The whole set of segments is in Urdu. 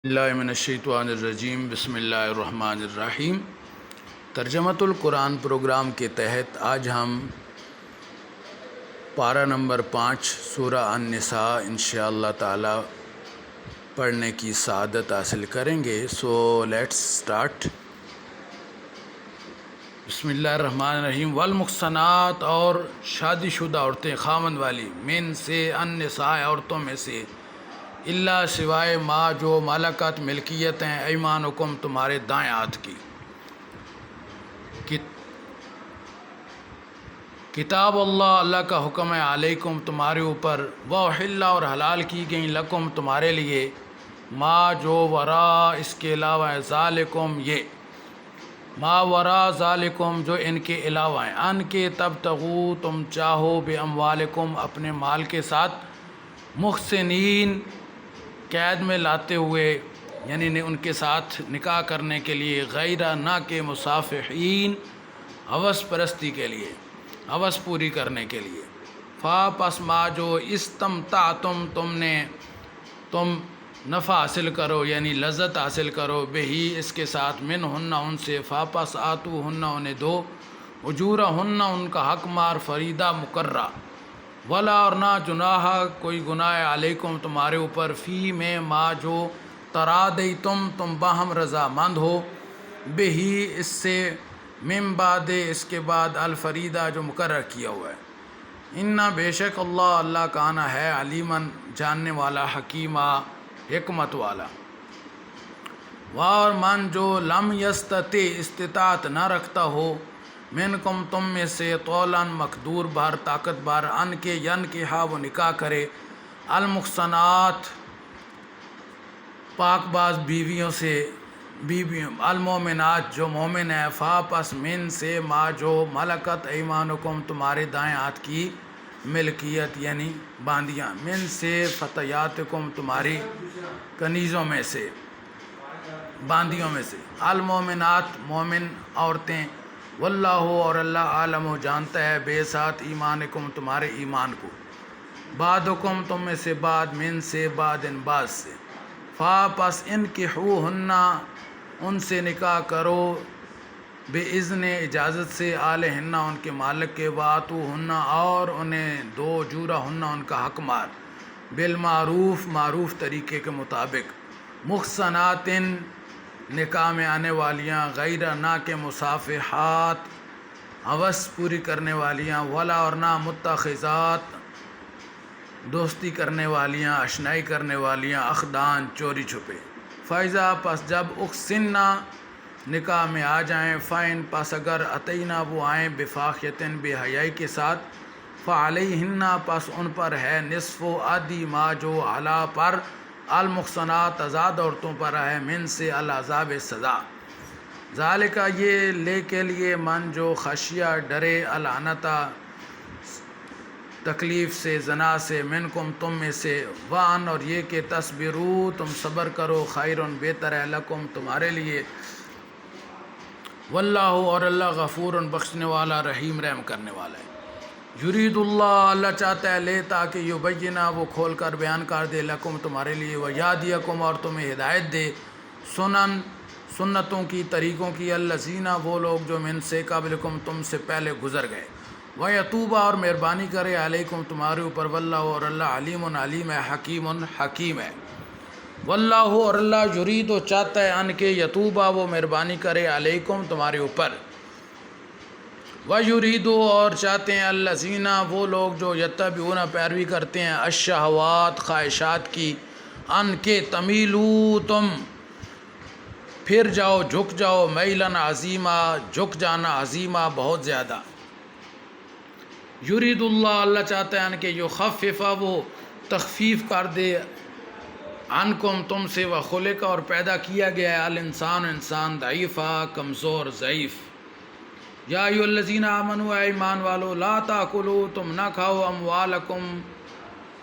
اللہ من الشیطان الرجیم بسم اللہ الرحمن الرحیم۔ ترجمۃ القرآن پروگرام کے تحت آج ہم پارہ نمبر 5 سورہ النساء انشاءاللہ تعالی پڑھنے کی سعادت حاصل کریں گے۔ So let's start. بسم اللہ الرحمن الرحیم۔ والمحصنات اور شادی شدہ عورتیں خاوند والی، من سے النساء عورتوں میں سے، اللہ سوائے ما جو ملکت ملکیت ہیں، ایمانکم تمہارے دائیں ہاتھ کی۔ کتاب اللہ، اللہ کا حکم ہے، علیکم تمہارے اوپر، وحلہ اور حلال کی گئیں، لکم تمہارے لیے، ما جو ورا اس کے علاوہ ہے، ذالکم یہ، ما ورا ذالکم جو ان کے علاوہ ہیں، ان کے تبتغوا تم چاہو، بے اموالکم اپنے مال کے ساتھ، محسنین قید میں لاتے ہوئے، یعنی ان کے ساتھ نکاح کرنے کے لیے، غیر نہ کہ مصافحین ہوس پرستی کے لیے، ہوس پوری کرنے کے لیے، پس ما جو استمتعتم تم نفع حاصل کرو، یعنی لذت حاصل کرو، بہی اس کے ساتھ، من ہن ان سے، پس آتو ہن انہیں دو، اجورہ ہن ان کا حق مار، فریدہ مقررہ، ولا اور نہ جناح کوئی گناہ علیکم تمہارے اوپر، فی میں ما جو تم باہم رضا مند ہو، بہی اس سے، من بعد اس کے بعد، الفریدہ جو مقرر کیا ہوا ہے، انا بے شک اللہ کانا ہے، علیماً جاننے والا، حکیمہ حکمت والا۔ اور من جو لم یستطع استطاعت نہ رکھتا ہو، منکم تم میں سے، طولاً مقدور بار طاقت بار، ان کے ین کے ہاں وہ نکاح کرے، المحصنات پاک باز بیویوں سے، المومنات جو مومن ہے، پس من سے ما جو ملکت ایمانکم تمہارے دائیں ہاتھ کی ملکیت، یعنی باندیاں، من سے فتیاتکم تمہاری کنیزوں میں سے، باندیوں میں سے، المومنات مومن عورتیں، واللہ اور اللہ عالم و جانتا ہے، بے ساتھ ایمانکم تمہارے ایمان کو، بعدکم تم میں سے بعد، من سے بعد ان بعض سے، پس انکحوہن ان سے نکاح کرو، بے اذن اجازت سے، آلہن ان کے مالک کے، واتوہن اور انہیں دو، اجورہن ان کا حق مار، بالمعروف معروف طریقے کے مطابق، محصنات نکاح میں آنے والیاں، غیر نہ کہ مصافحات ہوس پوری کرنے والیاں، ولا اور نہ متخذات دوستی کرنے والیاں، اشنائی کرنے والیاں، اخدان چوری چھپے، فائزہ پس جب احسننا نکاح میں آ جائیں، فائن پس اگر اتینا وہ آئیں، بفاحشۃ بے حیائی کے ساتھ، فعلیہن پس ان پر ہے، نصف و آدھی ما جو علا پر، المحصنات آزاد عورتوں پر ہے، من سے العذاب سزا، ذالکہ یہ لے کے لیے، من جو خشیہ ڈرے، العنتا تکلیف سے، زنا سے، منکم تم میں سے، وان اور یہ کہ تصبروا تم صبر کرو، خیرن بہتر ہے، لکم تمہارے لیے، واللہ اور اللہ غفور بخشنے والا، رحیم رحم کرنے والا ہے۔ یرید اللہ چاہتا ہے، لے تاکہ یبینہ وہ کھول کر بیان کر دے، لکم تمہارے لیے، ویہدیکم اور تمہیں ہدایت دے، سنتوں کی، طریقوں کی، الذین وہ لوگ جو من سے قبلکم تم سے پہلے گزر گئے، ویتوب اور مہربانی کرے، علیکم تمہارے اوپر، واللہ اور اللہ علیم علیم ہے، حکیم حکیم ہے، واللہ اور اللہ یرید چاہتا ہے، ان کے یتوبہ وہ مہربانی کرے، علیکم تمہارے اوپر، وَيُرِيدُ اور چاہتے ہیں، الذین وہ لوگ جو یتبعون پیروی کرتے ہیں، الشہوات خواہشات کی، ان کے تمیلو تم پھر جاؤ، جھک جاؤ، میلاً عظیمہ جھک جانا، عظیمہ بہت زیادہ، یرید اللہ چاہتا ہے، ان کے یخفف وہ تخفیف کر دے، عنکم تم سے، وخلق اور پیدا کیا گیا ہے، الانسان انسان، ضعیفہ کمزور ضعیف، یا ایھا الذین آمنوا اے ایمان والو، لا تاکلوا تم نہ کھاؤ، اموالکم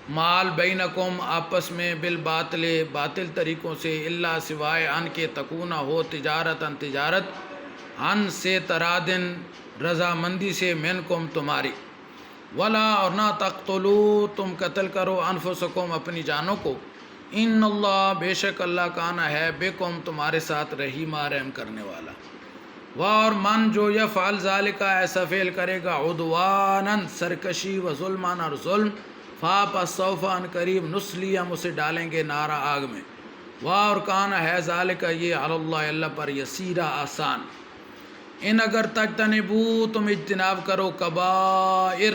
مال، بینکم آپس میں، بالباطل باطل طریقوں سے، الا سوائے ان کے تکون ہو، تجارتاً تجارت، ان سے ترادن رضامندی سے، منکم تمہاری، ولا اور نہ تقتلوا تم قتل کرو، انفسکم اپنی جانوں کو، ان اللہ بے شک اللہ کانا ہے بکم تمہارے ساتھ رحیمہ رحم کرنے والا. اور من جو یفعل ذالک ایسا فعل کرے گا عدواناً سرکشی و ظلمان اور ظلم پس سوف ان قریب نسلی ہم اسے ڈالیں گے نارا آگ میں. اور کانا ہے ذالک یہ علی اللہ اللہ پر یسیرا آسان. ان اگر تجتنبو تم اجتناب کرو کبائر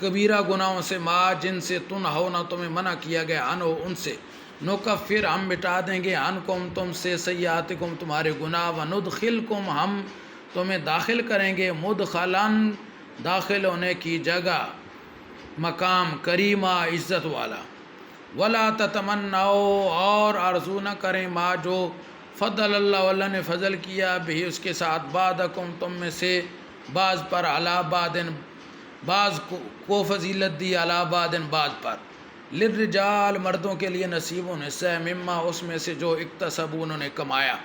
کبیرہ گناہوں سے ما جن سے تنہونا تمہیں منع کیا گیا عنہ ان سے نکفر ہم مٹا دیں گے عنکم تم سے سیئاتکم تمہارے گناہ وندخلکم ہم تمہیں داخل کریں گے مدخلاً داخل ہونے کی جگہ مقام کریمہ عزت والا. ولا تتمنوا اور آرزو نہ کریں ما جو فضل اللہ نے فضل کیا بھی اس کے ساتھ بعدکم تم میں سے بعض پر علی بعض بعض کو فضیلت دی علی بعض بعض پر. للرجال مردوں کے لیے نصیب حصہ مما اس میں سے جو اکتسبوا انہوں نے کمایا.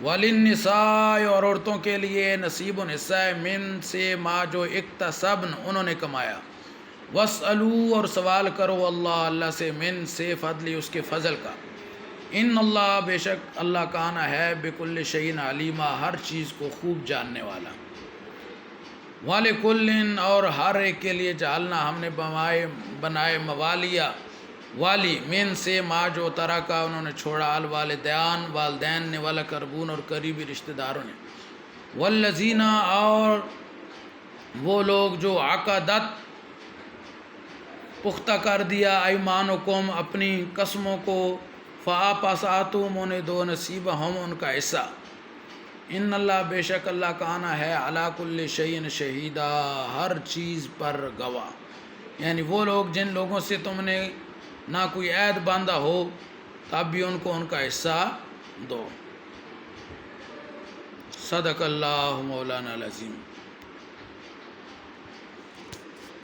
وللنساء اور عورتوں کے لیے نصیب حصہ من سے ما جو اکتسبن انہوں نے کمایا. واسألوا اور سوال کرو اللہ سے من سے فضلی اس کے فضل کا. ان اللہ بے شک اللہ کانا ہے بکل شیء علیمہ ہر چیز کو خوب جاننے والا. وَلِكُلٍّ اور ہر ایک کے لیے جعلنا ہم نے بنائے موالیہ والی من سے ما جو ترکا انہوں نے چھوڑا الوالدین والدین نے والاقربون اور قریبی رشتہ داروں نے. والذین اور وہ لوگ جو عقدت پختہ کر دیا ایمانکم اپنی قسموں کو فاپس آتم انہیں دو نصیب ہم ان کا حصہ. ان اللہ بے شک اللہ کانا ہے علی کل شیء شہیدہ ہر چیز پر گواہ. یعنی وہ لوگ جن لوگوں سے تم نے نہ کوئی عہد باندھا ہو تب بھی ان کو ان کا حصہ دو. صدق اللہ مولانا العظیم.